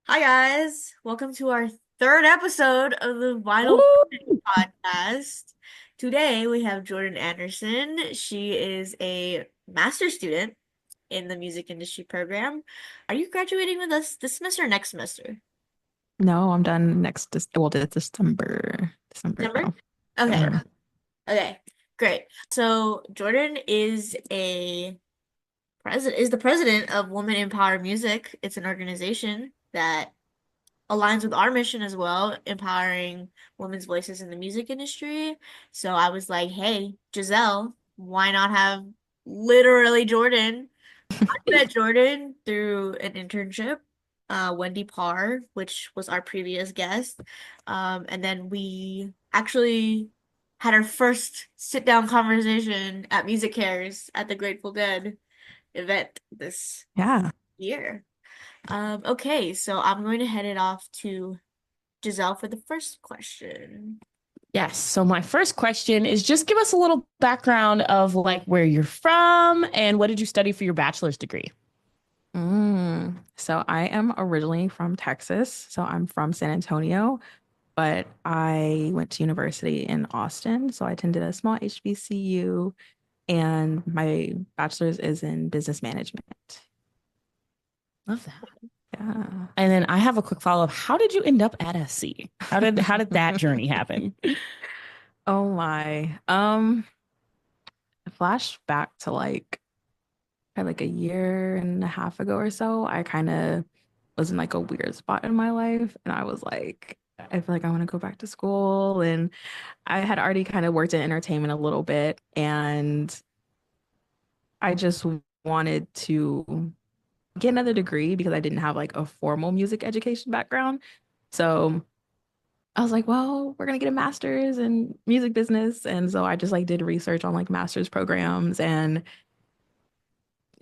Hi guys, welcome to our third episode of the Vinyl Woo! Podcast. Today we have Jordan Anderson. She is a master's student in the music industry program. Are you graduating with us this semester or next semester? No, I'm done next well, it's December. December December? now. Okay. Yeah. Okay. Great. So Jordan is the president of Women Empower Music. It's an organization that aligns with our mission as well, empowering women's voices in the music industry. So I was like, hey, Giselle, why not have literally Jordan? I met Jordan through an internship, Wendy Parr, which was our previous guest. And then we actually had our first sit down conversation at Music Cares at the Grateful Dead event this Yeah. year. Okay, so I'm going to head it off to Giselle for the first question. Yes. So my first question is just give us a little background of like where you're from and what did you study for your bachelor's degree? So I am originally from Texas. So I'm from San Antonio, but I went to university in Austin. So I attended a small HBCU and my bachelor's is in business management. Love that. Yeah. And then I have a quick follow-up. How did you end up at SC? How did that journey happen? Oh my. Flashback to like a year and a half ago or so, I kind of was in like a weird spot in my life. And I was like, I feel like I want to go back to school. And I had already kind of worked in entertainment a little bit. And I just wanted to get another degree because I didn't have like a formal music education background. So I was like, well, we're gonna get a master's in music business. And so I just like did research on like master's programs and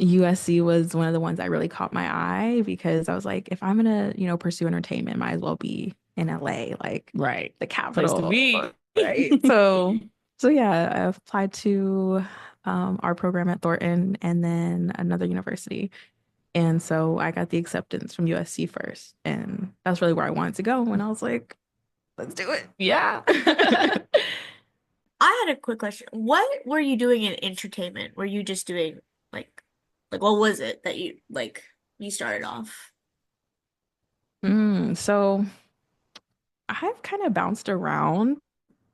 USC was one of the ones that really caught my eye because I was like, if I'm gonna, pursue entertainment, might as well be in LA, like Right. the Place to capital, be. right? So yeah, I applied to our program at Thornton and then another university. And so I got the acceptance from USC first. And that's really where I wanted to go when I was like, let's do it. Yeah. I had a quick question. What were you doing in entertainment? Were you just doing like what was it that you started off? So I've kind of bounced around.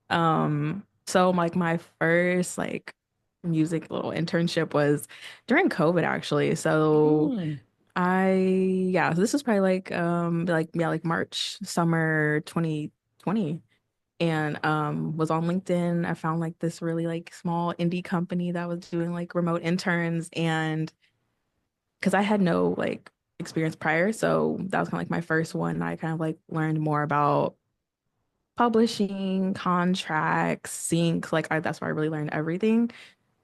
So like my first like music little internship was during COVID actually. So Mm. yeah, so this was probably like March, summer 2020 and was on LinkedIn. I found like this really like small indie company that was doing like remote interns and because I had no like experience prior, so that was kind of like my first one. I kind of like learned more about publishing, contracts, sync, that's where I really learned everything.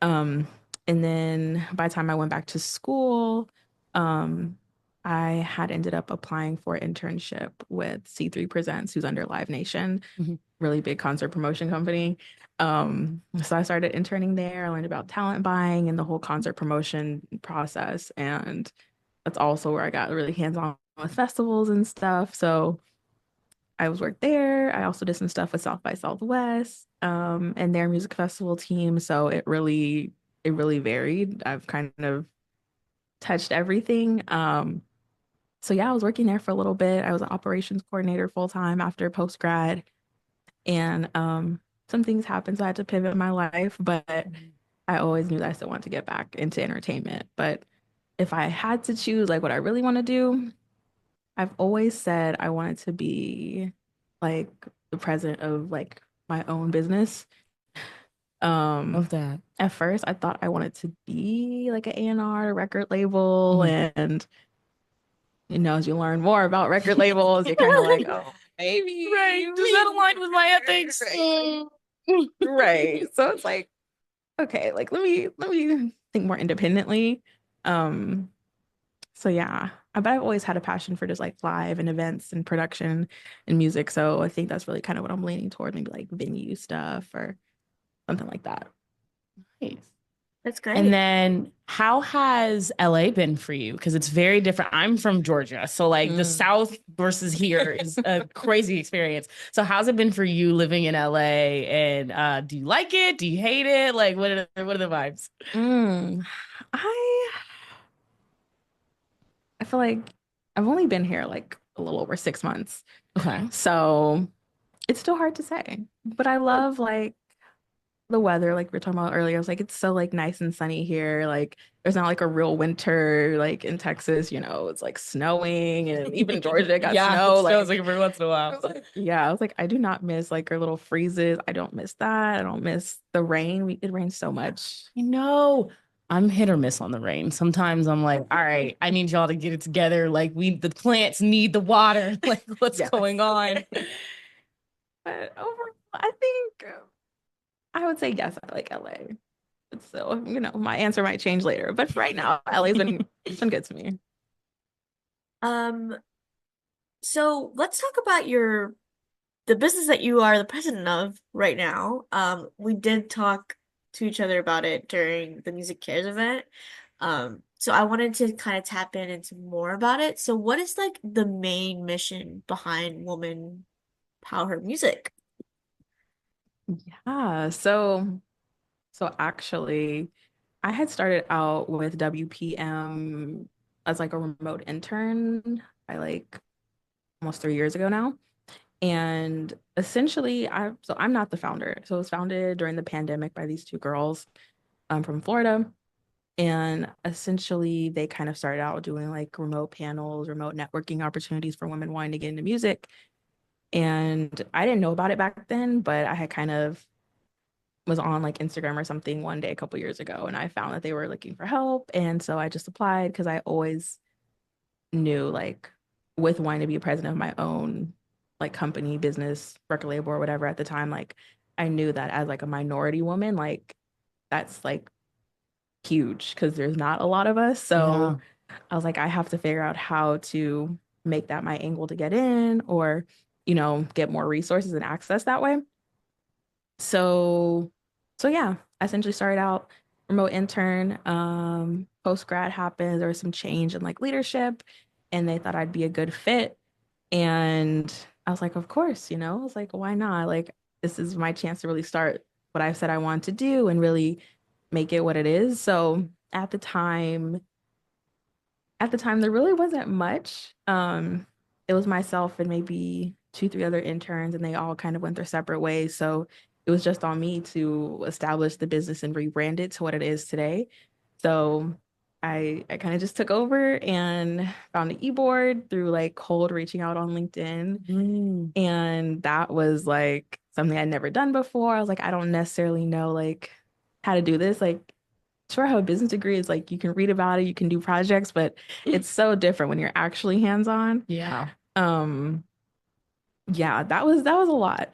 Um, and then by the time I went back to school, um, I had ended up applying for an internship with C3 Presents, who's under Live Nation, Mhm. really big concert promotion company. So I started interning there. I learned about talent buying and the whole concert promotion process. And that's also where I got really hands-on with festivals and stuff. So I was worked there. I also did some stuff with South by Southwest, and their music festival team. So it really varied. I've kind of touched everything. So yeah, I was working there for a little bit. I was an operations coordinator full time after post grad, and some things happened, so I had to pivot my life. But I always knew that I still wanted to get back into entertainment. But if I had to choose, like what I really want to do, I've always said I wanted to be like the president of like my own business. Um, Love that. at first I thought I wanted to be like an A&R, a record label, Mhm. and as you learn more about record labels, you're kind of like, oh, maybe, Right. Does that align with my ethics? right. Right. So it's like, okay, like let me think more independently. Um, So yeah, but I've always had a passion for just like live and events and production and music. So I think that's really kind of what I'm leaning toward, maybe like venue stuff or something like that. Nice. That's And great. then how has LA been for you? Because it's very different. I'm from Georgia. So like the Mm. South versus here is a crazy experience. So how's it been for you living in LA? And do you like it? Do you hate it? Like what are the vibes? Mm. I I feel like I've only been here like a little over 6 months. Okay. So it's still hard to say. But I love like the weather, like we were talking about earlier. I was like, it's so like nice and sunny here. Like there's not like a real winter like in Texas, it's like snowing and even Georgia got Yeah, snow. it snows Like like every once in a I while. was like, yeah, I was like, I do not miss like our little freezes. I don't miss that. I don't miss the rain. It rains so much. You know, I'm hit or miss on the rain. Sometimes I'm like, all right, I need y'all to get it together. Like the plants need the water. Like what's Yes. going on? But overall, I think I would say yes, I like LA. So, my answer might change later. But for right now, LA's been it's been good to me. Um, so let's talk about the business that you are the president of right now. We did talk to each other about it during the Music Cares event. So I wanted to kind of tap into more about it. So what is like the main mission behind Woman Power Her Music? Yeah. So actually, I had started out with WPM as like a remote intern by like almost 3 years ago now. And essentially, I'm not the founder. So it was founded during the pandemic by these two girls from Florida. And essentially, they kind of started out doing like remote panels, remote networking opportunities for women wanting to get into music. And I didn't know about it back then, but I had kind of was on like Instagram or something one day a couple years ago, and I found that they were looking for help. And so I just applied because I always knew like with wanting to be president of my own like company, business, record label or whatever at the time, like I knew that as like a minority woman, like that's like huge because there's not a lot of us. Yeah. So I was like, I have to figure out how to make that my angle to get in or, get more resources and access that way. So, so yeah, I essentially started out remote intern. Post grad happened. There was some change in like leadership, and they thought I'd be a good fit. And I was like, of course, I was like, why not? Like, this is my chance to really start what I've said I want to do and really make it what it is. So at the time there really wasn't much. It was myself and maybe two, three other interns, and they all kind of went their separate ways. So it was just on me to establish the business and rebrand it to what it is today. So I kind of just took over and found an e-board through like cold reaching out on LinkedIn. Mm. And that was like something I'd never done before. I was like, I don't necessarily know like how to do this. Like sure, I have a business degree. It's like you can read about it, you can do projects, but it's so different when you're actually hands-on. Yeah. Um, yeah, that was a lot.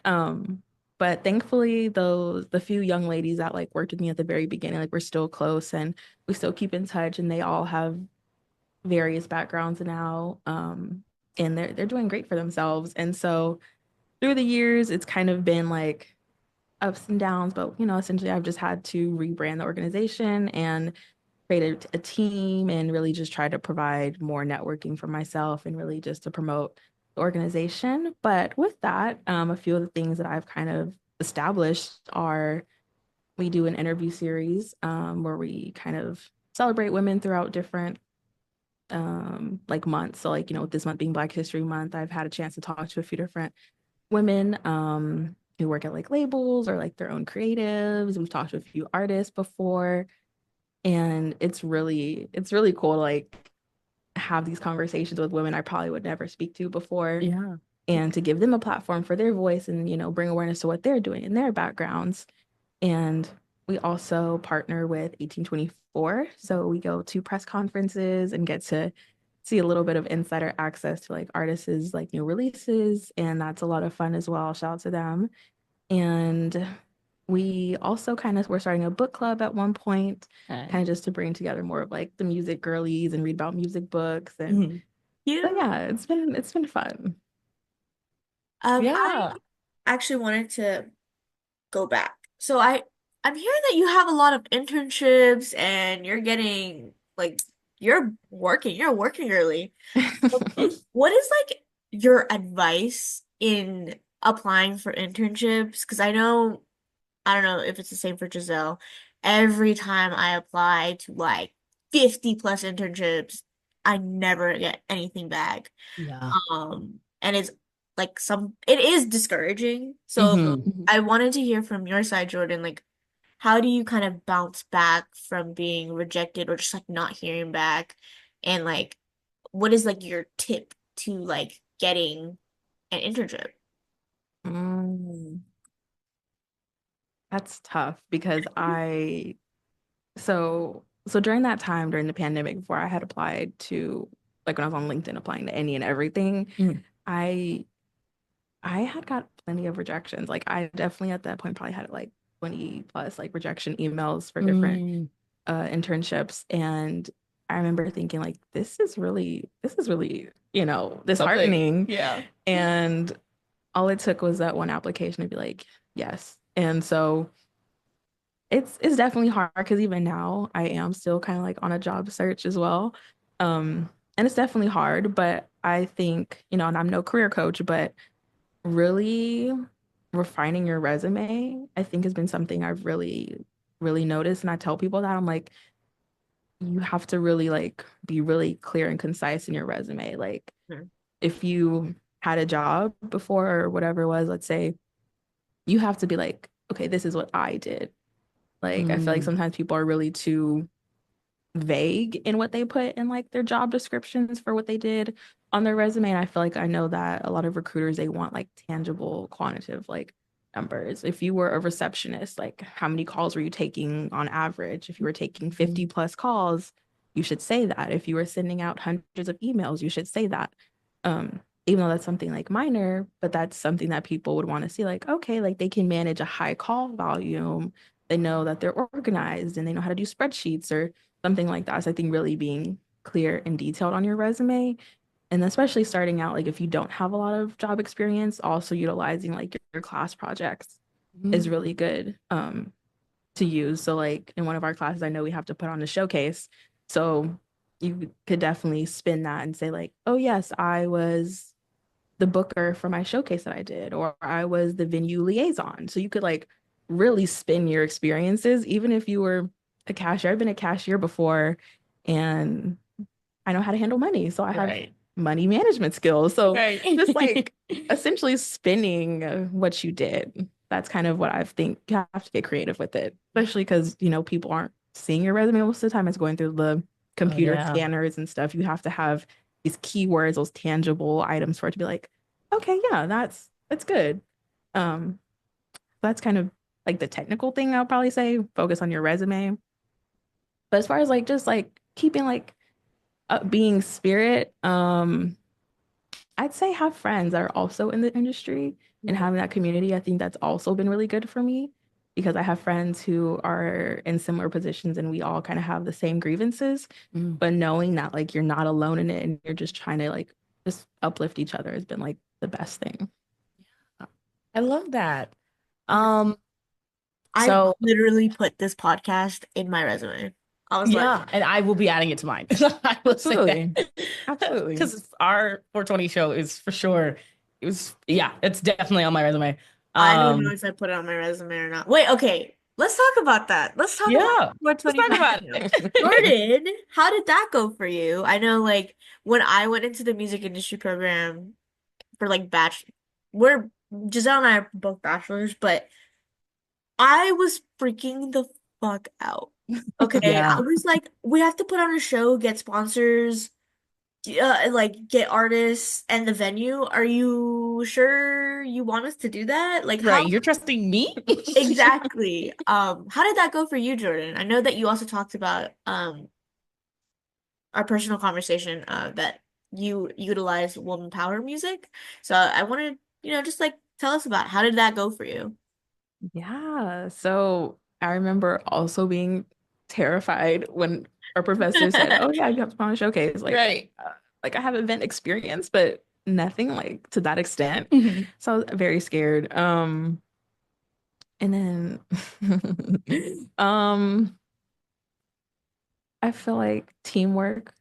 But thankfully the few young ladies that like worked with me at the very beginning, like we're still close and we still keep in touch and they all have various backgrounds now. And they're doing great for themselves. And so through the years, it's kind of been like ups and downs, but essentially I've just had to rebrand the organization and create a team and really just try to provide more networking for myself and really just to promote the organization. But with that, a few of the things that I've kind of established are we do an interview series where we kind of celebrate women throughout different like months. So like, this month being Black History Month, I've had a chance to talk to a few different women who work at like labels or like their own creatives. We've talked to a few artists before and it's really cool to like have these conversations with women I probably would never speak to before Yeah. and to give them a platform for their voice and bring awareness to what they're doing in their backgrounds. And we also partner with 1824, so we go to press conferences and get to see a little bit of insider access to like artists like new releases, and that's a lot of fun as well. Shout out to them. And we also kind of were starting a book club at one point, kind of just to bring together more of like the music girlies and read about music books. And Mhm. so Yeah. yeah, it's been fun. I Yeah. actually wanted to go back. So I I'm hearing that you have a lot of internships and you're getting like you're working early. What is like your advice in applying for internships? Because I don't know if it's the same for Giselle. Every time I apply to like 50 plus internships, I never get anything back. Yeah. And it is discouraging. So Hmm. I wanted to hear from your side, Jordan, like how do you kind of bounce back from being rejected or just like not hearing back? And like what is like your tip to like getting an internship? Mm, that's tough because so during that time during the pandemic before I had applied to like when I was on LinkedIn applying to any and everything, Mm. I I had got plenty of rejections. Like I definitely at that point probably had like 20 plus like rejection emails for different Mm. internships. And I remember thinking like this is really, Something. disheartening. Yeah. And all it took was that one application to be like, yes. And so it's definitely hard because even now I am still kind of like on a job search as well. And it's definitely hard, but I think, and I'm no career coach, but really refining your resume, I think has been something I've really, really noticed. And I tell people that I'm like, you have to really like be really clear and concise in your resume. Like Mhm. if you had a job before or whatever it was, let's say, you have to be like, okay, this is what I did. Like I feel like Mm. sometimes people are really too vague in what they put in like their job descriptions for what they did on their resume. And I feel like I know that a lot of recruiters, they want like tangible, quantitative like numbers. If you were a receptionist, like how many calls were you taking on average? If you were taking 50 plus calls, you should say that. If you were sending out hundreds of emails, you should say that. Even though that's something like minor, but that's something that people would want to see, like, okay, like they can manage a high call volume. They know that they're organized and they know how to do spreadsheets or something like that. So I think really being clear and detailed on your resume, and especially starting out, like if you don't have a lot of job experience, also utilizing like your class projects is Mm. really good to use. So like in one of our classes, I know we have to put on a showcase. So you could definitely spin that and say like, oh yes, I was the booker for my showcase that I did, or I was the venue liaison. So you could like really spin your experiences, even if you were a cashier. I've been a cashier before and I know how to handle money. So I have Right. money management skills. So Right. just like essentially spinning what you did. That's kind of what I think you have to get creative with it, especially because, people aren't seeing your resume most of the time. It's going through the Oh computer yeah. scanners and stuff. You have to have these keywords, those tangible items for it to be like, okay, yeah, that's good. Um, that's kind of like the technical thing I'll probably say, focus on your resume. But as far as like just like keeping like being spirit, I'd say have friends that are also in the industry and Mhm. having that community. I think that's also been really good for me because I have friends who are in similar positions and we all kind of have the same grievances. Mm. But knowing that like you're not alone in it and you're just trying to like just uplift each other has been like the best thing. I love that. Um, I so literally put this podcast in my resume. I was like, yeah, and I will be adding it to mine. I will say Absolutely. that. Absolutely. Because our 420 show is for sure. Yeah, it's definitely on my resume. I don't know Um, if I put it on my resume or not. Wait, okay. Let's talk about that. Let's talk about yeah, let's 420 talk fashion about show. it. Jordan, how did that go for you? I know like when I went into the music industry program for like we're Giselle and I are both bachelors, but I was freaking the fuck out. Okay, I Yeah, was like, we have to put on a show, get sponsors, like get artists and the venue. Are you sure you want us to do that? Like how right. You're trusting me? exactly? How did that go for you, Jordan? I know that you also talked about our personal conversation that you utilize woman power music. So I wanted, just like tell us about how did that go for you? Yeah. So I remember also being terrified when our professor said, "Oh yeah, you have to put on a showcase." Right. Like I have event experience, but nothing like to that extent. Mhm. So I was very scared. And then I feel like teamwork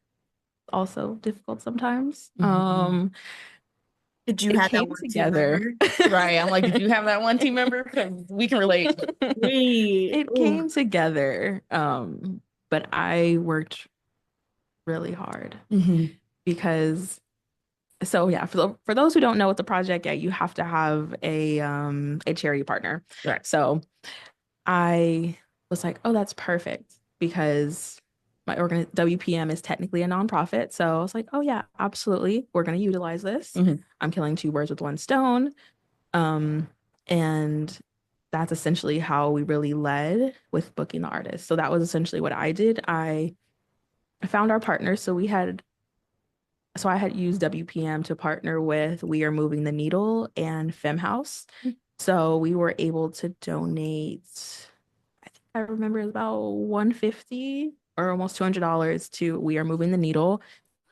also difficult sometimes. Did you It have that came one team together. member? Right. I'm like, did you have that one team member? Because we can relate. We, It ooh. came together. But I worked really hard Mhm. because so yeah, for those who don't know what the project, yeah, you have to have a charity partner. Right. So I was like, oh, that's perfect because my WPM is technically a nonprofit. So I was like, oh yeah, absolutely. We're going to utilize this. Mhm. I'm killing two birds with one stone. Um, and that's essentially how we really led with booking the artist. So that was essentially what I did. I found our partners. So I had used WPM to partner with We Are Moving the Needle and Fem House. So we were able to donate, I think I remember it was about 150 or almost $200 to We Are Moving the Needle.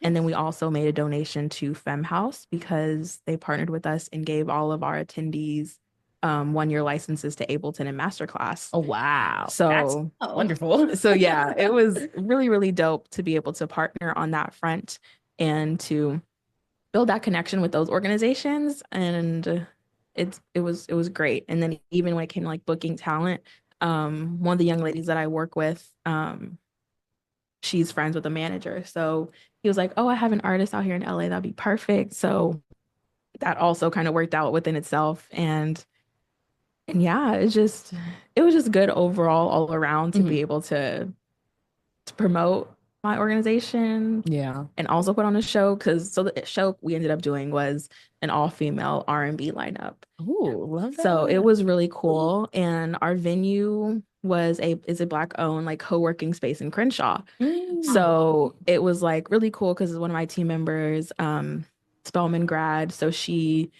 And then we also made a donation to Fem House because they partnered with us and gave all of our attendees 1 year licenses to Ableton and Masterclass. Oh, wow. That's So, wonderful. so yeah, it was really, really dope to be able to partner on that front and to build that connection with those organizations. And it was great. And then even when it came to like booking talent, one of the young ladies that I work with, she's friends with a manager. So he was like, "Oh, I have an artist out here in LA that'd be perfect." So that also kind of worked out within itself. And yeah, it was just good overall all around to Mhm. be able to promote my organization Yeah. and also put on a show because so the show we ended up doing was an all-female R&B lineup. Ooh, love So it that. was really cool. And our venue is a Black owned like co-working space in Crenshaw. Mm. So it was like really cool because one of my team members, Spelman grad, so she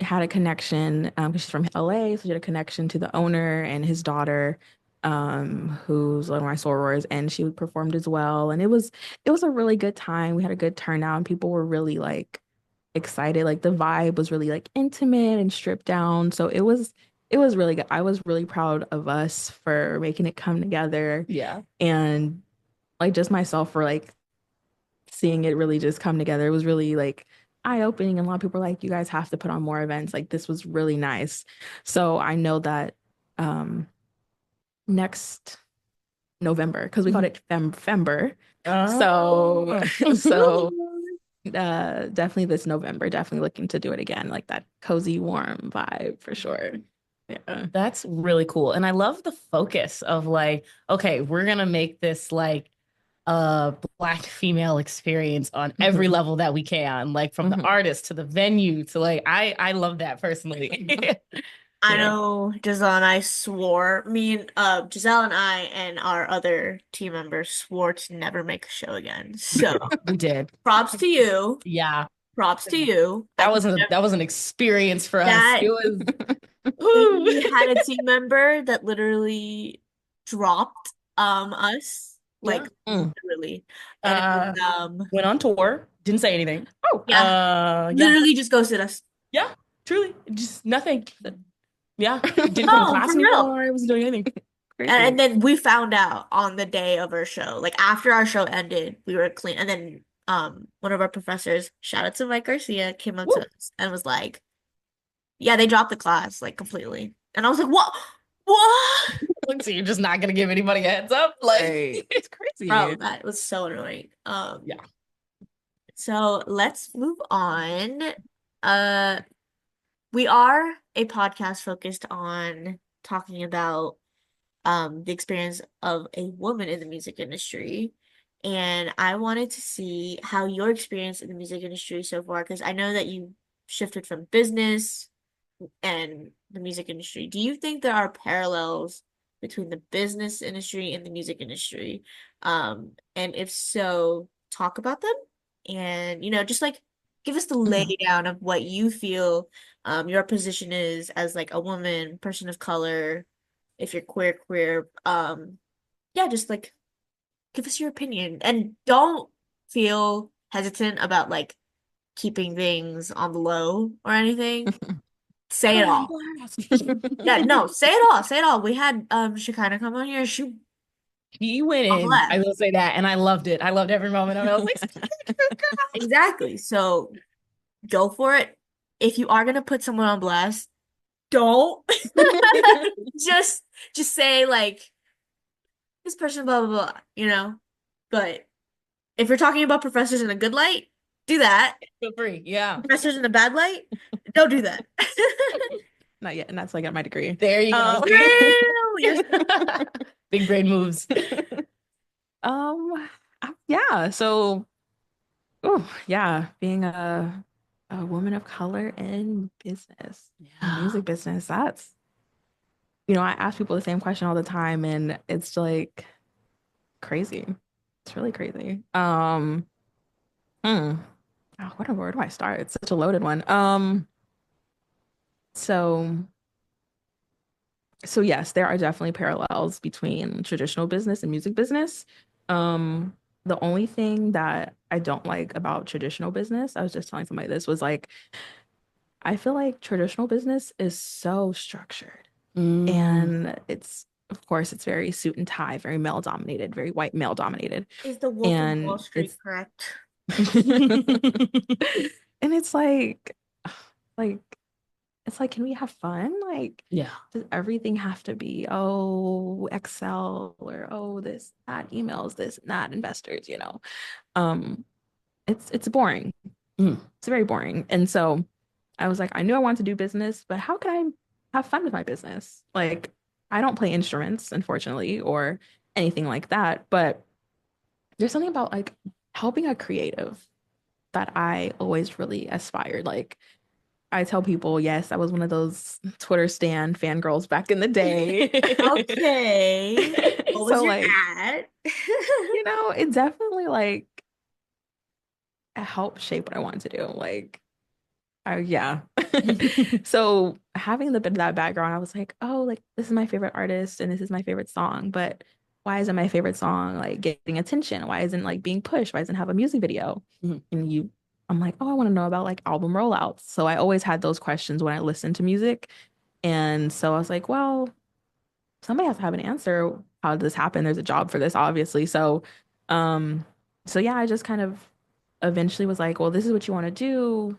had a connection because she's from LA, so she had a connection to the owner and his daughter, who's one of my sorors, and she performed as well. And it was a really good time. We had a good turnout, and people were really like excited. Like the vibe was really like intimate and stripped down. So it was really good. I was really proud of us for making it come together Yeah. and like just myself for like seeing it really just come together. It was really like eye-opening and a lot of people were like, you guys have to put on more events. Like this was really nice. So I know that um next November, because we called Mhm. it Fember. So Oh. so definitely this November, definitely looking to do it again, like that cozy, warm vibe for sure. Yeah. That's really cool. And I love the focus of like, okay, we're gonna make this like a Black female experience on every Mhm. level that we can, like from the Mhm. artist to the venue to like I love that personally. I Yeah. know Giselle and I swore, me and Giselle and I and our other team members swore to never make a show again. So We did. props to you. Yeah. Props to you. I That could was a never, that was an experience for us. that It was we whew. had a team member that literally dropped us Yeah. like Mm. literally. And it was Uh went on tour, didn't say anything. Oh, yeah, Yeah. literally just ghosted us. Yeah. Truly. Just nothing. Yeah. Didn't come to No, class for real. anymore. I wasn't doing anything. crazy. And then we found out on the day of our show. Like after our show ended, we were clean. And then one of our professors, shout out to Mike Garcia, came up to Woo. us and was like, "Yeah, they dropped the class like completely." And I was like, "What? What?" Like, so you're just not gonna give anybody a heads up? Like Right. It's Bro, crazy. that was so annoying. yeah. So let's move on. Uh, we are a podcast focused on talking about the experience of a woman in the music industry. And I wanted to see how your experience in the music industry so far, because I know that you shifted from business and the music industry. Do you think there are parallels between the business industry and the music industry? And if so, talk about them and, just like give us the Mhm. laydown of what you feel your position is as like a woman, person of color, if you're queer. Yeah, just like give us your opinion and don't feel hesitant about like keeping things on the low or anything. Say it all. Yeah, no, say it all. Say it all. We had Shekinah come on here. She He went in. I left. will say that, and I loved it. I loved every moment of it. I was like, Exactly. So go for it. If you are gonna put someone on blast, don't just just say like this person, blah blah blah, you know. But if you're talking about professors in a good light, do that. feel free. Yeah. Professors in a bad light, don't do that. Not yet, and that's like I got my degree. There you go. You're Big brain moves. Um, yeah. So, oh yeah, being a woman of color in business, Yeah. music business. That's, you know, I ask people the same question all the time, and it's like crazy. It's really crazy. Hmm. Oh, where do I start? It's such a loaded one. So so yes, there are definitely parallels between traditional business and music business. The only thing that I don't like about traditional business, I was just telling somebody this, was like I feel like traditional business is so structured. Mm. And it's, of course, it's very suit and tie, very male dominated, very white male dominated. Is the Wolf of Wall And Street it's correct? and like it's like, can we have fun? Like, Yeah. does everything have to be, oh, Excel, or oh, this, that, emails, this, and that, investors, you know? Um, it's boring. Mm. It's very boring. And so I was like, I knew I wanted to do business, but how can I have fun with my business? Like, I don't play instruments, unfortunately, or anything like that, but there's something about like helping a creative that I always really aspired. Like, I tell people, yes, I was one of those Twitter stan fangirls back in the day. Okay. What was So your like, ad? you know, it definitely like helped shape what I wanted to do. Like, yeah. So having that background, I was like, oh, like this is my favorite artist and this is my favorite song, but why isn't my favorite song like getting attention? Why isn't like being pushed? Why doesn't it have a music video? Mhm. And I'm like, oh, I want to know about like album rollouts. So I always had those questions when I listened to music. And so I was like, well, somebody has to have an answer. How did this happen? There's a job for this, obviously. Um, so yeah, I just kind of eventually was like, well, this is what you want to do,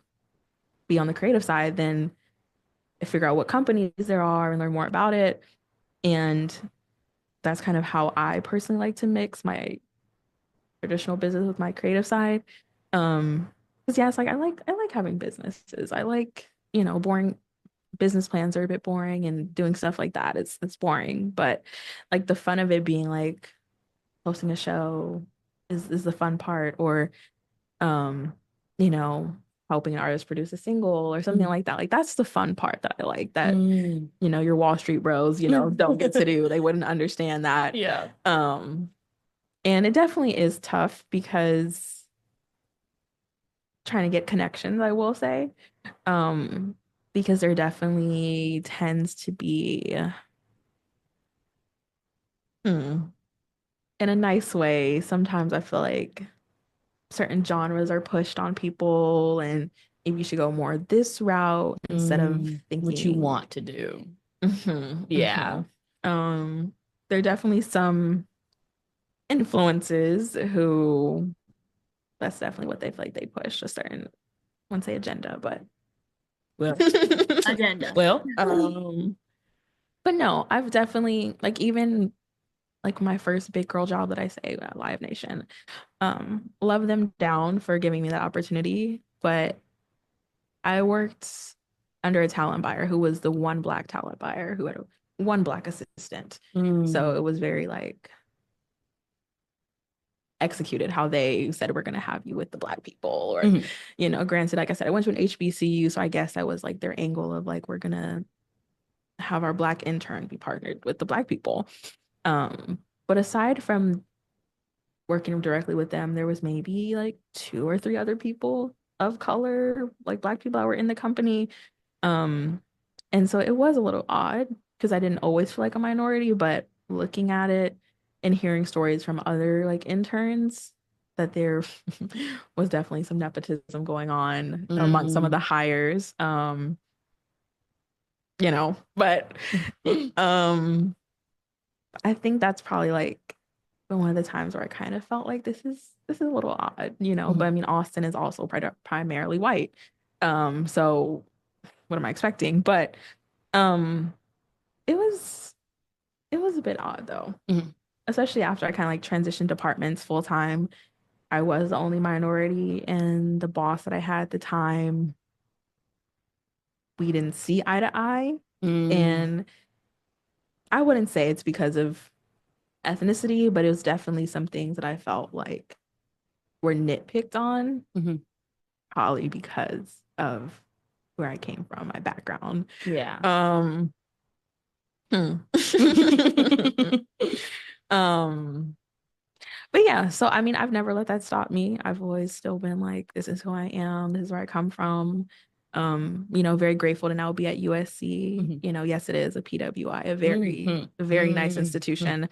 be on the creative side, then figure out what companies there are and learn more about it. And that's kind of how I personally like to mix my traditional business with my creative side. Because yeah, it's like I like having businesses. I like, you know, boring business plans are a bit boring and doing stuff like that. It's boring. But like the fun of it being like hosting a show is the fun part, or um, you know, helping an artist produce a single or something like that. Like that's the fun part that I like, that, Mm. you know, your Wall Street bros, you know, don't get to do. They wouldn't understand that. Yeah. And it definitely is tough because trying to get connections, I will say. Um, because there definitely tends to be, in a nice way, sometimes I feel like certain genres are pushed on people and maybe you should go more this route instead of What you thinking. want to do. Mhm, Yeah. there are definitely some influences who that's definitely what they feel like they push a certain, I wouldn't say agenda, but Well, Agenda. well, but no, I've definitely like, even like my first big girl job that I say at Live Nation, love them down for giving me that opportunity, but I worked under a talent buyer who was the one black talent buyer who had one black assistant. So it was very like executed how they said we're going to have you with the black people, or you know, granted, like I said, I went to an HBCU, so I guess that was like their angle of like, we're going to have our black intern be partnered with the black people. But aside from working directly with them, there was maybe like two or three other people of color, like black people that were in the company. Um, and so it was a little odd because I didn't always feel like a minority, but looking at it and hearing stories from other like interns, that there was definitely some nepotism going on among some of the hires. but um I think that's probably like one of the times where I kind of felt like this is a little odd, but I mean Austin is also primarily white. So what am I expecting? But um it was a bit odd though. Especially after I kind of like transitioned departments full time. I was the only minority, and the boss that I had at the time, we didn't see eye to eye. And I wouldn't say it's because of ethnicity, but it was definitely some things that I felt like were nitpicked on, probably because of where I came from, my background. Yeah. But yeah, so I mean, I've never let that stop me. I've always still been like, this is who I am, this is where I come from. Very grateful to now be at USC. Yes, it is a PWI, a very nice institution.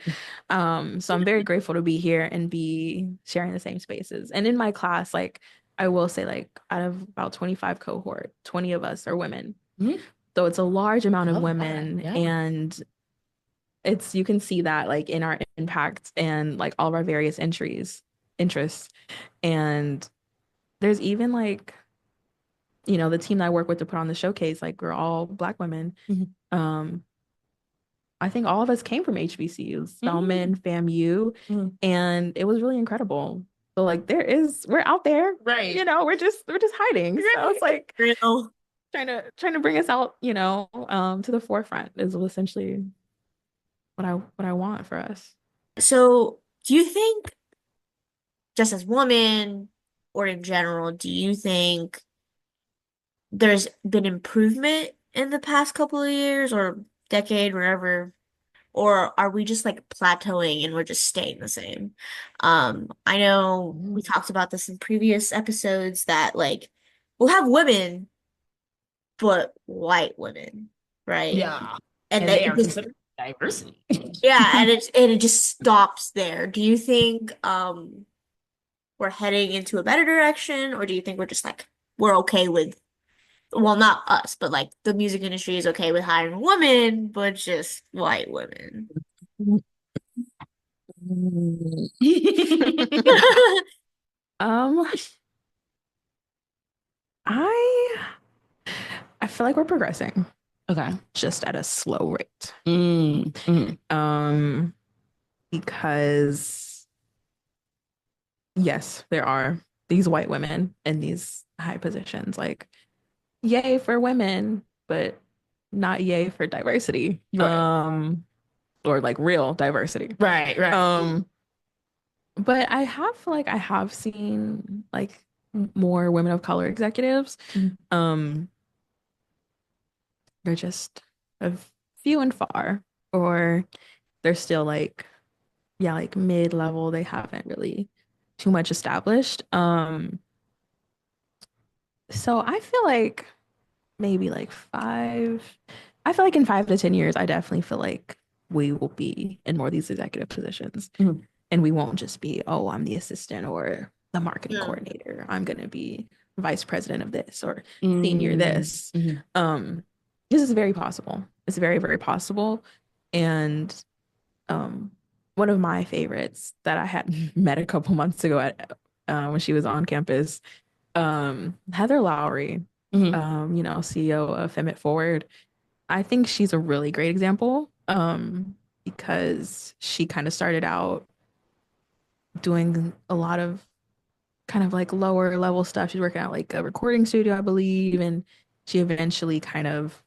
So I'm very grateful to be here and be sharing the same spaces. And in my class, like I will say, like out of about 25 cohort, 20 of us are women. So it's a large amount of women, and you can see that like in our impact and like all of our various interests. And there's even like, the team that I work with to put on the showcase, like we're all Black women. I think all of us came from HBCUs, Spelman, FAMU, and it was really incredible. So like we're out there, right? We're just hiding. So it's like trying to bring us out, to the forefront is essentially what I want for us. So, do you think, just as women or in general, do you think there's been improvement in the past couple of years or decade, whatever, or are we just like plateauing and we're just staying the same? I know we talked about this in previous episodes that like we'll have women, but white women, right? Yeah. And And they they are just considered diversity. yeah, and it just stops there. Do you think we're heading into a better direction, or do you think we're just like we're okay with well, not us, but like the music industry is okay with hiring women, but just white women? Um, I I feel like we're progressing. Okay. Just at a slow rate. Mm-hmm. Because yes, there are these white women in these high positions. Like, yay for women, but not yay for diversity. Right. Or like real diversity. Right. But I have seen like more women of color executives. They're just a few and far, or they're still like, yeah, like mid-level. They haven't really too much established. So I feel like maybe like I feel like in 5 to 10 years, I definitely feel like we will be in more of these executive positions. And we won't just be, oh, I'm the assistant or the marketing coordinator. I'm going to be vice president of this or senior this. This is very possible. It's very, very possible. And one of my favorites that I had met a couple months ago at when she was on campus, Heather Lowry, CEO of Fem It Forward. I think she's a really great example because she kind of started out doing a lot of kind of like lower level stuff. She's working at like a recording studio, I believe, and she eventually kind of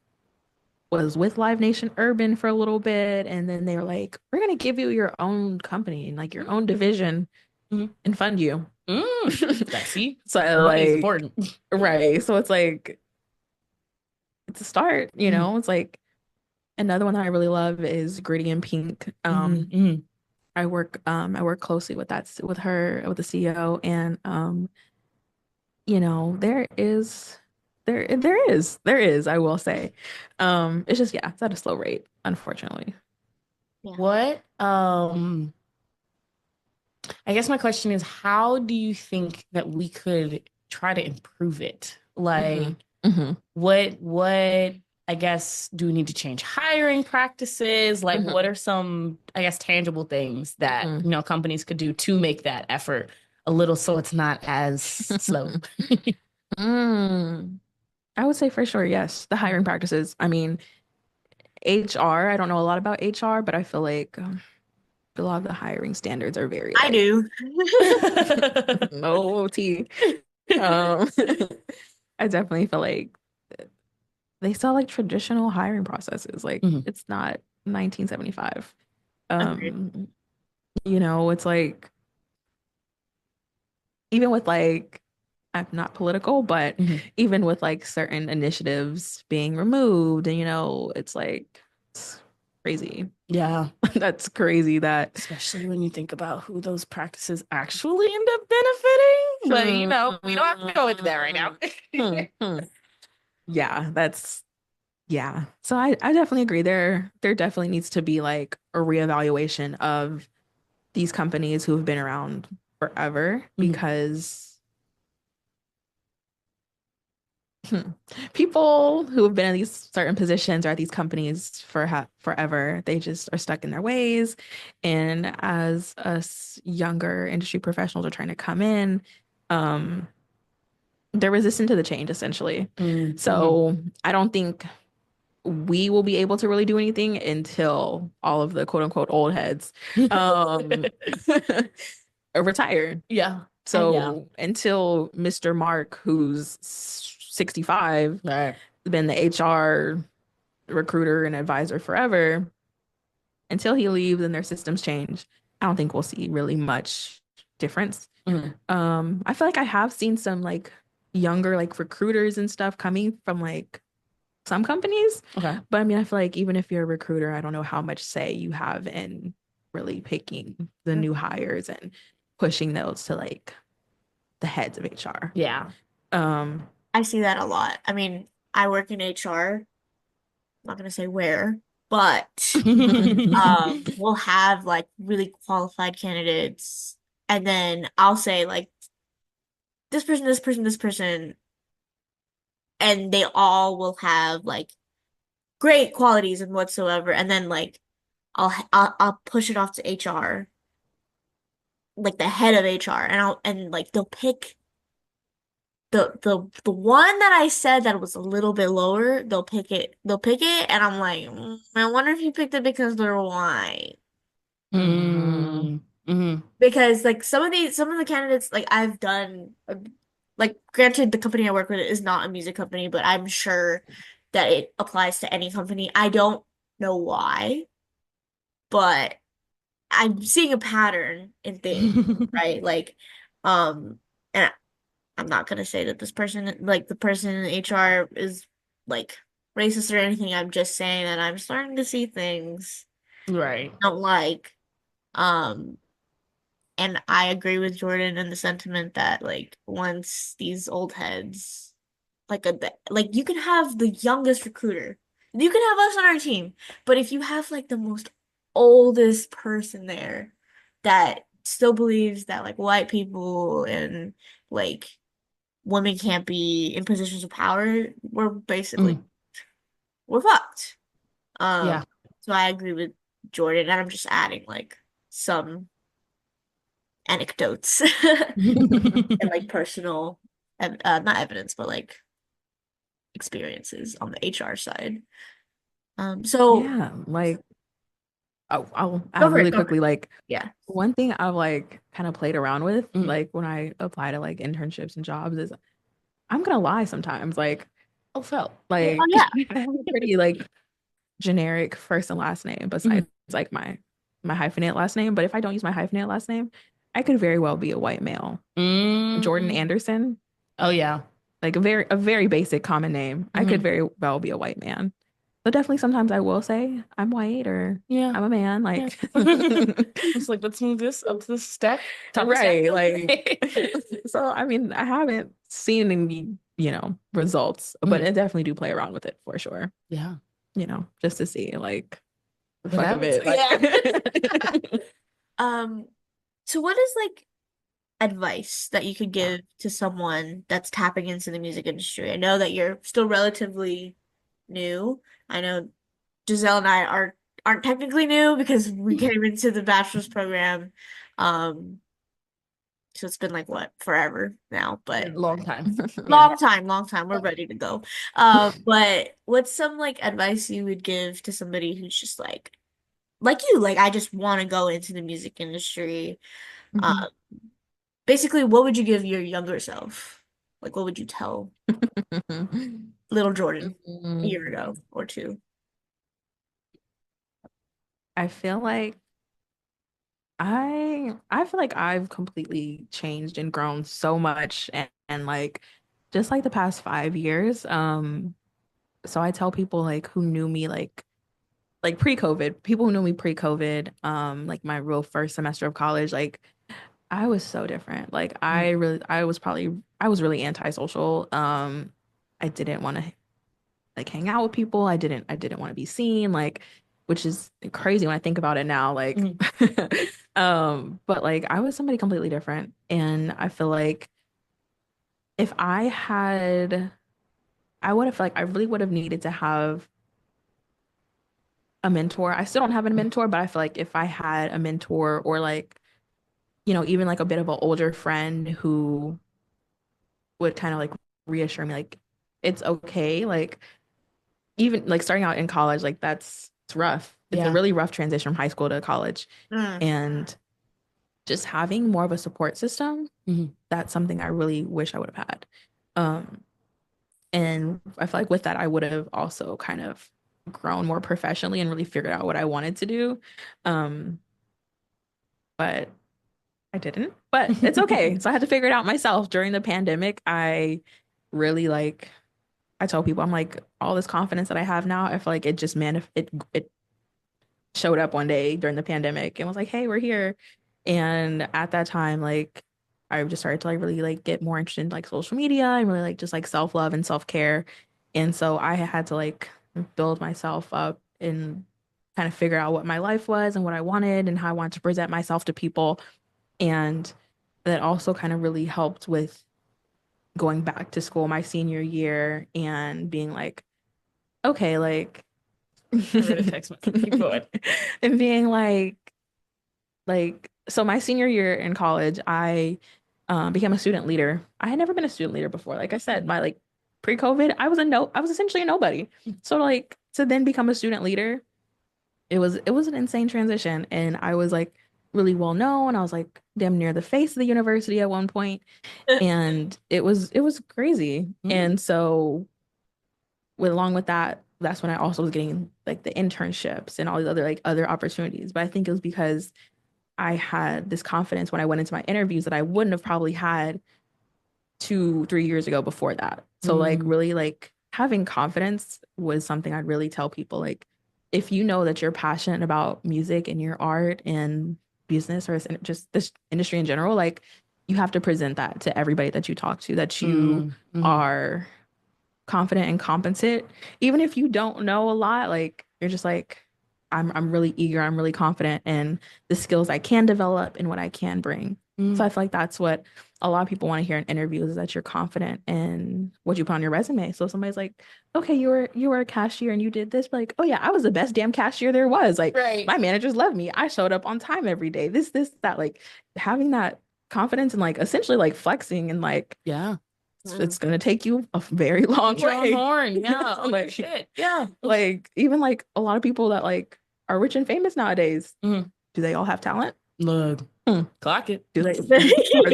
was with Live Nation Urban for a little bit, and then they were like, "We're gonna give you your own company and like your own division and fund you." I see. So Money is like, important. right? So it's like it's a start, It's like another one that I really love is Gritty and Pink. I work closely with the CEO, and there is, I will say. It's just, yeah, it's at a slow rate, unfortunately. Yeah. What I guess my question is, how do you think that we could try to improve it? Like, what I guess, do we need to change hiring practices? Like, Mhm. what are some, I guess, tangible things that, Mhm. you know, companies could do to make that effort a little so it's not as slow? Mm. I would say for sure, yes. The hiring practices. I mean, HR, I don't know a lot about HR, but I feel like a lot of the hiring standards are very I like do. no tea. Um, I definitely feel like they still like traditional hiring processes. Like Mhm. it's not 1975. Agreed. Um, it's like even with like I'm not political, but Mhm. even with like certain initiatives being removed, and it's like it's crazy. Yeah. That's crazy that Especially when you think about who those practices actually end up benefiting. But, you know, we don't have to go into that right now. yeah, yeah. So I definitely agree. There definitely needs to be like a reevaluation of these companies who have been around forever Mhm. because people who have been in these certain positions or at these companies for forever, they just are stuck in their ways. And as us younger industry professionals are trying to come in, um, they're resistant to the change essentially. Mhm. So I don't think we will be able to really do anything until all of the quote unquote old heads um are retired. Yeah. Yeah. So until Mr. Mark, who's 65, All right. been the HR recruiter and advisor forever, until he leaves and their systems change, I don't think we'll see really much difference. Mhm. I feel like I have seen some like younger like recruiters and stuff coming from like some companies, Okay. but I mean, I feel like even if you're a recruiter, I don't know how much say you have in really picking the new hires and pushing those to like the heads of HR. Yeah. Um, I see that a lot. I mean, I work in HR. I'm not gonna say where, but we'll have like really qualified candidates, and then I'll say like this person, this person, this person, and they all will have like great qualities and whatsoever, and then like I'll push it off to HR, like the head of HR, and like they'll pick the one that I said that was a little bit lower. They'll pick it, and I'm like, I wonder if you picked it because they're white. mhm. Mm. Mhm. Because like some of the candidates like I've done like granted the company I work with is not a music company, but I'm sure that it applies to any company. I don't know why, but I'm seeing a pattern in things, right? Like and I'm not gonna say that this person like the person in HR is like racist or anything. I'm just saying that I'm starting to see things Right. I don't like. Um And I agree with Jordan in the sentiment that like once these old heads like you can have the youngest recruiter. You can have us on our team, but if you have like the most oldest person there that still believes that like white people and like women can't be in positions of power, Mhm. we're fucked. Yeah. So I agree with Jordan, and I'm just adding like some anecdotes and like personal, not evidence, but like experiences on the HR side. So Yeah, like I'll go add for it, really go for quickly, it. like Yeah. one thing I've like kind of played around with, Mhm. like when I apply to like internships and jobs is I'm gonna lie sometimes. Like, Oh, felt. Yeah. Oh like yeah. I have a pretty like generic first and last name Mhm. besides like my hyphenate last name. But if I don't use my hyphenate last name, I could very well be a white male. Jordan Mm. Anderson, Oh, yeah. like a very basic common name. I could Mhm. very well be a white man. So definitely sometimes I will say I'm white or Yeah. I'm a man. Yeah. Like It's like, let's move this up to the stack. Top of the stack. right. Like so I mean I haven't seen any, results, but Mhm. I definitely do play around with it for sure. Yeah. Just to see like the What fuck of happens? it. Yeah. Like Um, so what is like advice that you could give to someone that's tapping into the music industry? I know that you're still relatively new. I know Giselle and I aren't technically new because we came into the bachelor's program. Um, so it's been like what, forever now, but Long time. Yeah. long time. We're ready to go. But what's some like advice you would give to somebody who's just like you, like I just want to go into the music industry? Uh, Mhm. basically, what would you give your younger self? Like, what would you tell little Jordan a year Mm, ago or two? I feel like I feel like I've completely changed and grown so much and like just like the past 5 years. So I tell people like who knew me like pre-COVID, people who knew me pre-COVID, like my real first semester of college, like I was so different. Like I was really antisocial. I didn't want to like hang out with people. I didn't want to be seen, like, which is crazy when I think about it now. Like, Mhm. but like I was somebody completely different. And I feel like if I had I would have felt like I really would have needed to have a mentor. I still don't have a mentor, but I feel like if I had a mentor or like, even like a bit of an older friend who would kind of like reassure me like it's okay. Like even like starting out in college, like it's rough. It's a Yeah. really rough transition from high school to college. Mm. And just having more of a support system, Mhm. that's something I really wish I would have had. Um, and I feel like with that, I would have also kind of grown more professionally and really figured out what I wanted to do. Um, but I didn't, but it's okay. So I had to figure it out myself during the pandemic. I really like, I tell people, I'm like, all this confidence that I have now, I feel like it just it showed up one day during the pandemic and was like, hey, we're here. And at that time, like I just started to like really like get more interested in like social media and really like just like self-love and self-care. And so I had to like build myself up and kind of figure out what my life was and what I wanted and how I wanted to present myself to people. And that also kind of really helped with going back to school my senior year and being like, okay, like I read a text message. Keep going. and being like so my senior year in college, I became a student leader. I had never been a student leader before. Like I said, my like pre-COVID, I was essentially a nobody. So like to then become a student leader, it was an insane transition. And I was like really well known. I was like damn near the face of the university at one point. And it was crazy. Mm. And so along with that, that's when I also was getting like the internships and all these other like other opportunities. But I think it was because I had this confidence when I went into my interviews that I wouldn't have probably had 2, 3 years ago before that. So like Mm. really like having confidence was something I'd really tell people like if you know that you're passionate about music and your art and business or just this industry in general, like you have to present that to everybody that you talk to that you Mm. Mhm. are confident and competent. Even if you don't know a lot, like you're just like, I'm really eager, I'm really confident in the skills I can develop and what I can bring. So Mm. I feel like that's what a lot of people want to hear in interviews is that you're confident in what you put on your resume. So somebody's like, okay, you were a cashier and you did this, like, oh yeah, I was the best damn cashier there was. Like Right. my managers loved me. I showed up on time every day. This, that, like having that confidence and like essentially like flexing and like Yeah. it's gonna take you a very long Your own way. horn. Yeah. Oh, Like, shit. Yeah. like even like a lot of people that like are rich and famous nowadays, Mhm. do they all have talent? Look. Hmm. Clock it. Do they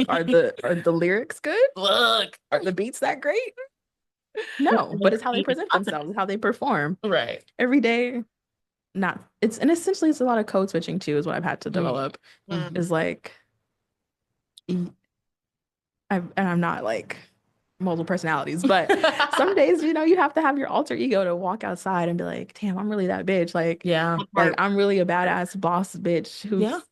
are the lyrics good? Look. Are the beats that great? No, but it's how they present themselves, it's how they perform Right. every day. Not it's and essentially it's a lot of code switching too, is what I've had to Mm. develop. Mhm. Is like I'm not like multiple personalities, but some days, you have to have your alter ego to walk outside and be like, damn, I'm really that bitch. Yeah. Like I'm really a badass boss bitch Yeah. who's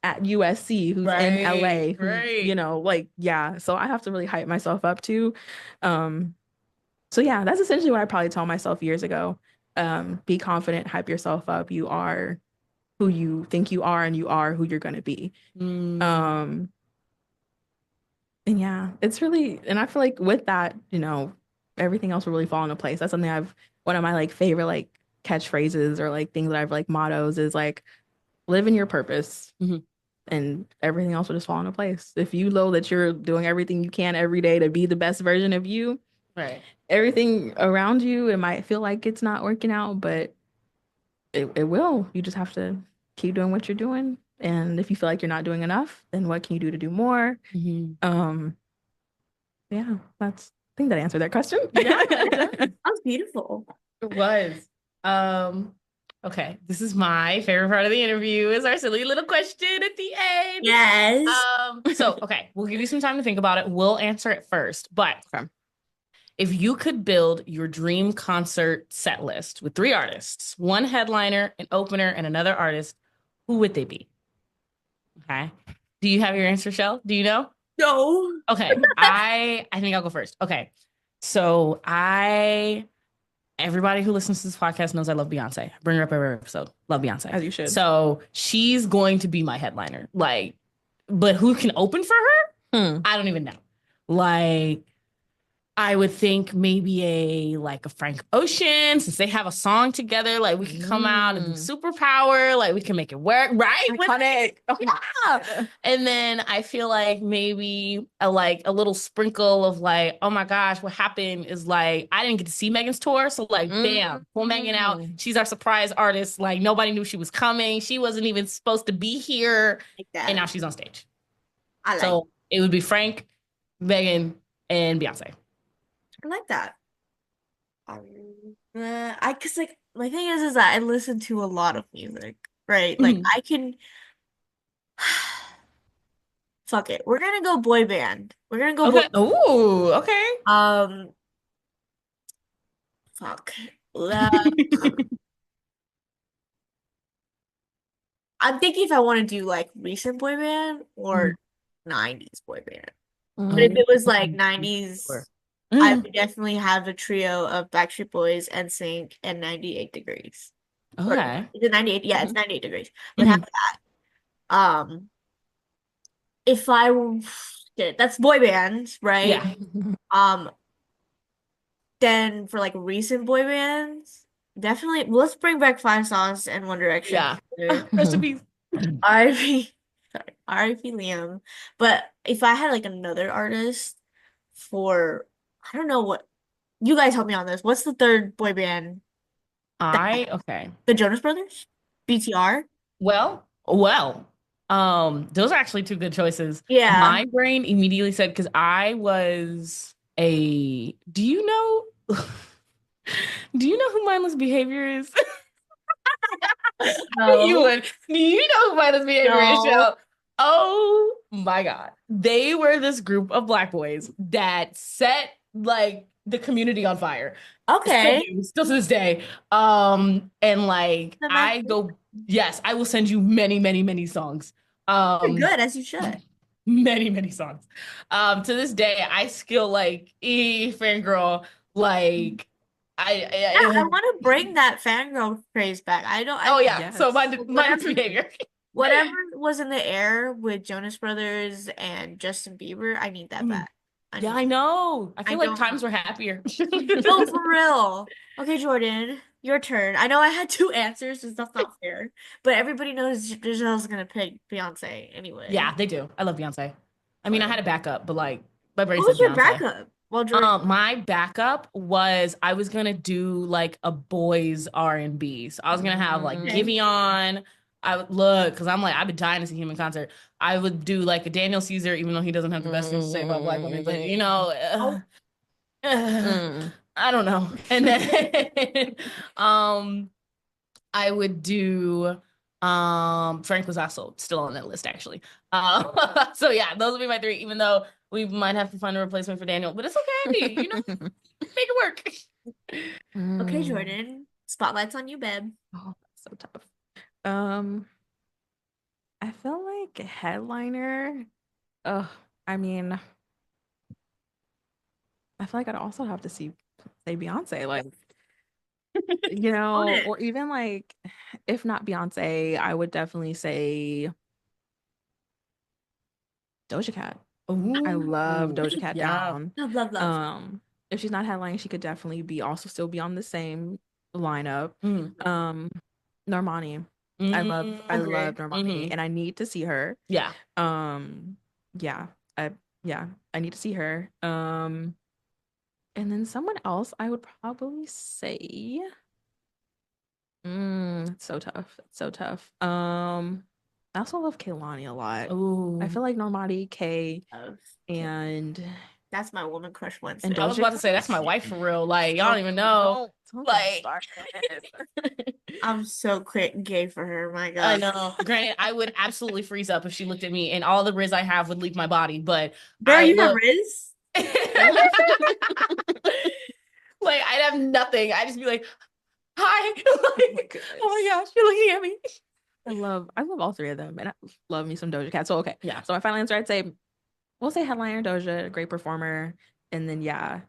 at USC, who's in Right. LA, who, Right. like, yeah. So I have to really hype myself up too. Um, so yeah, that's essentially what I probably told myself years ago. Be confident, hype yourself up. You are who you think you are, and you are who you're gonna be. Mm. Um, and yeah, it's really, and I feel like with that, everything else will really fall into place. That's something one of my like favorite like catchphrases or like things that I've like mottos is like live in your purpose and everything else will just fall into place. If you know that you're doing everything you can every day to be the best version of you, Right. everything around you, it might feel like it's not working out, but it will. You just have to keep doing what you're doing. And if you feel like you're not doing enough, then what can you do to do more? Yeah, I think that answered that question. Yeah, that was beautiful. It was. Okay, this is my favorite part of the interview is our silly little question at the end. Yes. So okay, we'll give you some time to think about it. We'll answer it first. But Okay. if you could build your dream concert set list with 3 artists, one headliner, an opener, and another artist, who would they be? Okay. Do you have your answer, Shell? Do you know? No. Okay. I think I'll go first. Okay. So everybody who listens to this podcast knows I love Beyonce. I bring her up every episode. Love Beyonce. As you should. So she's going to be my headliner. Like, but who can open for her? I don't even know. Like, I would think maybe a Frank Ocean, since they have a song together, like we could come out and do Superpower, like we can make it work, right? Iconic. Yeah. And then I feel like maybe a little sprinkle of like, oh my gosh, what happened is like I didn't get to see Megan's tour, so like bam, pull Megan out. She's our surprise artist. Like nobody knew she was coming. She wasn't even supposed to be here, Like that. and now she's on stage. So it would be Frank, Megan, and Beyonce. I like that. Cause like my thing is that I listen to a lot of music, right? Like I can fuck it. We're gonna go boy band. We're gonna go Okay. Ooh, okay. Fuck. I'm thinking if I want to do like recent boy band or 90s boy band. But if it was like 90s, I would definitely have a trio of Backstreet Boys, NSYNC, and 98 Degrees. Okay. Is it 98? Yeah, it's 98 Degrees. Would have that. If I shit, that's boy bands, right? Yeah. Then for like recent boy bands, definitely let's bring back Five Sauce and One Direction. Yeah. Rest in peace. R.I.P. Sorry, R.I.P. Liam. But if I had like another artist for, I don't know what, you guys help me on this. What's the third boy band? Okay. The Jonas Brothers? BTR? Well, those are actually 2 good choices. Yeah. My brain immediately said, because I was do you know who Mindless Behavior is? No. You would. Do you know who Mindless Behavior is, No. Shell? Oh my God. They were this group of Black boys that set like the community on fire. Okay. Still to this day. And like yes, I will send you many, many, many songs. Pretty good, as you should. Many, many songs. To this day, I still like fangirl. Like I want to bring that fangirl craze back. Yes. So Mindless Behavior. Whatever was in the air with Jonas Brothers and Justin Bieber, I need that back. I know. I feel like times were happier. No, for real. Okay, Jordan, your turn. I know I had 2 answers, and that's not fair. But everybody knows Giselle's gonna pick Beyonce anyway. Yeah, they do. I love Beyonce. I mean, I had a backup, but like my brain What said was your Beyonce. backup? Well, Jordan. My backup was I was gonna do like a boys R&B. So I was gonna have like Giveon. I would look because I'm like I've been dying to see him in concert. I would do like a Daniel Caesar, even though he doesn't have the best things to say about Black women, but you know, I don't know. And then I would do Frank was also still on that list actually. So yeah, those would be my 3, even though we might have to find a replacement for Daniel, but it's okay. You know, make it work. Okay, Jordan. Spotlight's on you, babe. Oh, that's so tough. I feel like a headliner. I mean, I feel like I'd also have to say Beyonce, like, you know, or even like, if not Beyonce, I would definitely say Doja Cat. Ooh, I love Doja Cat down. Love. if she's not headlining, she could definitely be also still be on the same lineup. Mm. Normani. I love Agree. Normani, and I need to see her. Yeah. Yeah, I yeah, I need to see her. And then someone else I would probably say, it's so tough. It's so tough. I also love Kehlani a lot. I Ooh. feel like Normani, K, Of- and That's my woman crush and Wednesday. I was Doja about to say that's my Cat. wife for real. Like y'all don't even know. Don't get Like started. I'm so quick gay for her. My I God. know. Granted, I would absolutely freeze up if she looked at me and all the riz I have would leave my body. But Girl, I you have look Riz? like I'd have nothing. I'd just be like, hi. Like, goodness. oh my gosh, you're looking at me. I love all three of them, and I love me some Doja Cat. So okay, Yeah. so my final answer, I'd say we'll say headliner Doja, great performer, and then yeah,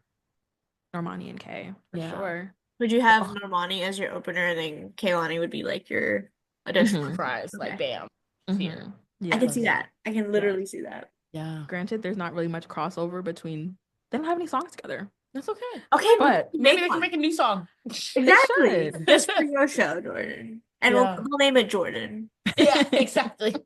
Normani and K for Yeah. sure. Would you have Oh. Normani as your opener, and then Kehlani would be like your additional? Surprise. Okay. Like bam. Here. I can Yes. see that. I can literally see that. Yeah. Granted, there's not really much crossover between. They don't have any songs together. That's okay. Okay, But Maybe they can one. make a new song. Exactly. should. Just for your show, Jordan. And Yeah. we'll name it Jordan. Yeah, exactly.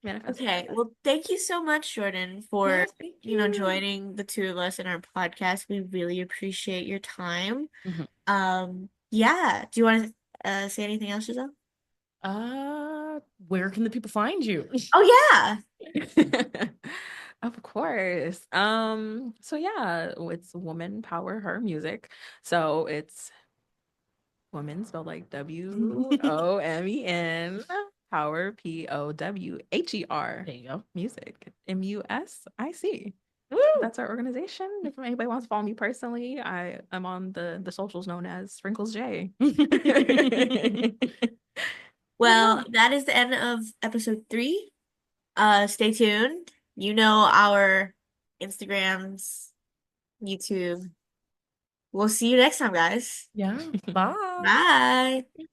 Manifest. Okay. Well, thank you so much, Jordan, for Yes, thank you. joining the two of us in our podcast. We really appreciate your time. Mhm. Yeah. Do you want to say anything else, Giselle? Where can the people find you? Oh yeah. Of course. So yeah, it's Woman Power Her Music. So it's woman spelled like WOMEN, power POWHER. There you go. Music. MUSIC. Woo! That's our organization. If anybody wants to follow me personally, I'm on the socials known as Sprinkles J. Well, that is the end of episode 3. Stay tuned. You know our Instagrams, YouTube. We'll see you next time, guys. Yeah. Bye. Bye.